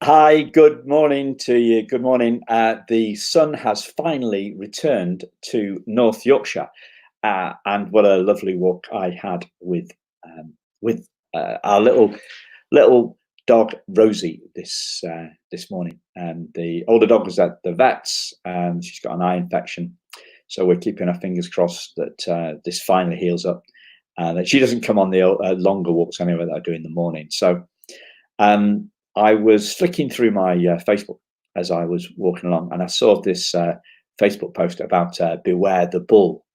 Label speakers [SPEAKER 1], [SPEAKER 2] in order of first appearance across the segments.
[SPEAKER 1] Hi, good morning to you. Good morning. The sun has finally returned to North Yorkshire, and what a lovely walk I had with our little dog Rosie this morning. And the older dog was at the vet's, and she's got an eye infection, so we're keeping our fingers crossed that this finally heals up, and that she doesn't come on the longer walks anyway that I do in the morning. So. I was flicking through my Facebook as I was walking along, and I saw this Facebook post about beware the bull.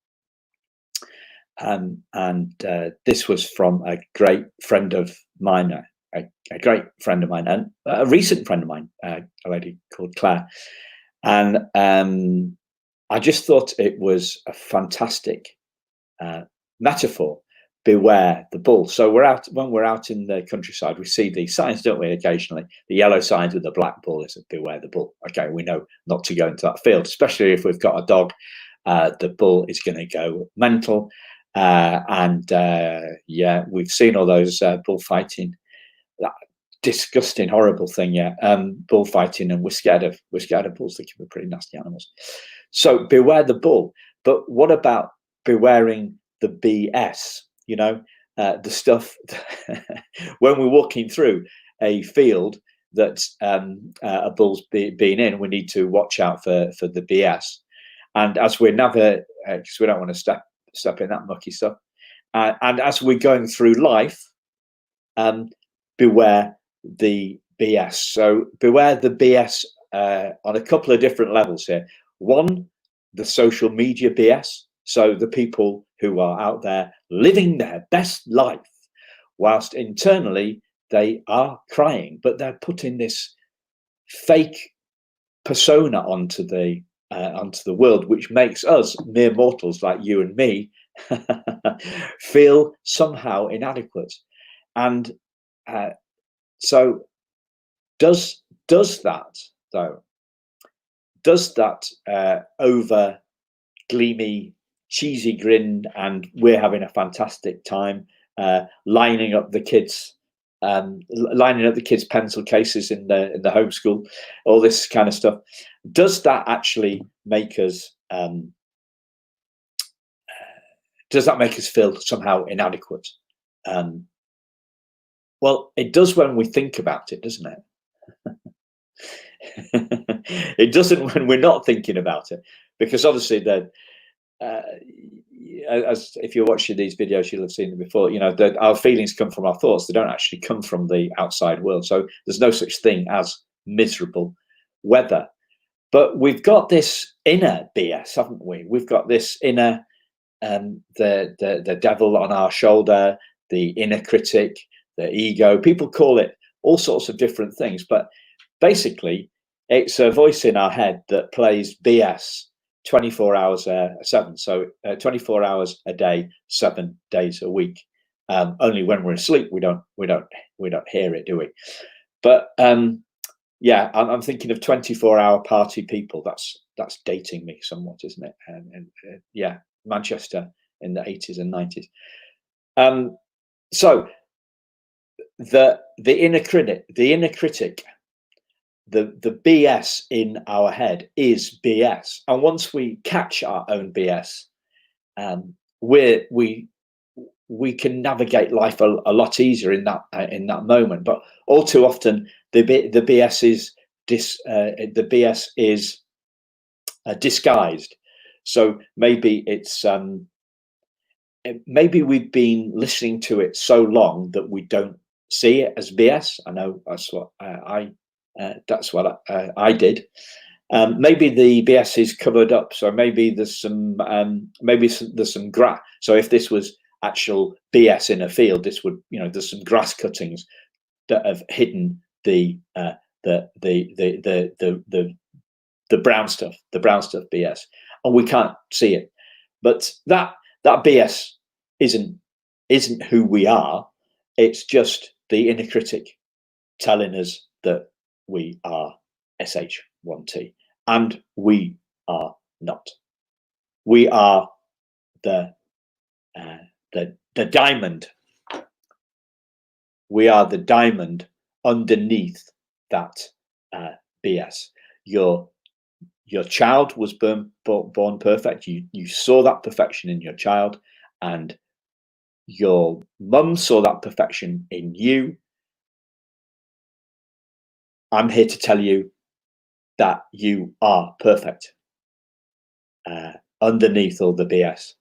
[SPEAKER 1] And this was from a great friend of mine, a great friend of mine, and a recent friend of mine, a lady called Claire. And I just thought it was a fantastic metaphor. Beware the bull. So when we're out in the countryside, we see these signs, don't we? Occasionally, the yellow signs with the black bull is beware the bull. Okay, we know not to go into that field, especially if we've got a dog. The bull is going to go mental, and yeah, we've seen all those bullfighting. That disgusting, horrible thing. Yeah, bullfighting, and we're scared of bulls. They can be pretty nasty animals. So beware the bull. But what about bewaring the BS? The stuff when we're walking through a field that a bull's been in, we need to watch out for the BS. And as we're never, because we don't want to step in that mucky stuff, and as we're going through life, beware the BS. So beware the BS on a couple of different levels here. One, the social media BS. So the people who are out there living their best life, whilst internally they are crying, but they're putting this fake persona onto the world, which makes us mere mortals like you and me feel somehow inadequate. And so does that though? Does that over gleamy, cheesy grin, and we're having a fantastic time lining up the kids' pencil cases in the homeschool, all this kind of stuff? Does that actually make us? Does that make us feel somehow inadequate? Well, it does when we think about it, doesn't it? It doesn't when we're not thinking about it, because obviously as if you're watching these videos, you'll have seen them before. That our feelings come from our thoughts; they don't actually come from the outside world. So there's no such thing as miserable weather. But we've got this inner BS, haven't we? We've got this inner the devil on our shoulder, the inner critic, the ego. People call it all sorts of different things, but basically, it's a voice in our head that plays BS 24 hours 7. So 24 hours a day, 7 days a week. Only when we're asleep, we don't hear it, do we? But yeah, I'm thinking of 24-hour party people. That's dating me somewhat, isn't it? And yeah, Manchester in the 80s and 90s. So the inner critic, the BS in our head is BS, and once we catch our own BS, we can navigate life a lot easier in that moment. But all too often, the BS is disguised. So maybe it's maybe we've been listening to it so long that we don't see it as BS. I know that's what I did. Maybe the BS is covered up, so maybe there's some grass. So if this was actual BS in a field, this would, there's some grass cuttings that have hidden the brown stuff, BS, and we can't see it. But that BS isn't who we are. It's just the inner critic telling us that we are SH1T, and we are not. We are the diamond. We are the diamond underneath that BS. Your child was born perfect. You saw that perfection in your child, and your mum saw that perfection in you. I'm here to tell you that you are perfect underneath all the BS,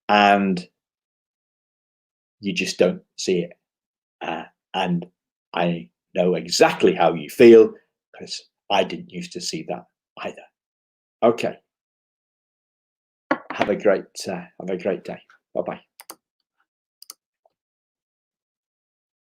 [SPEAKER 1] and you just don't see it. And I know exactly how you feel, because I didn't used to see that either. Okay. Have a great day. Bye-bye.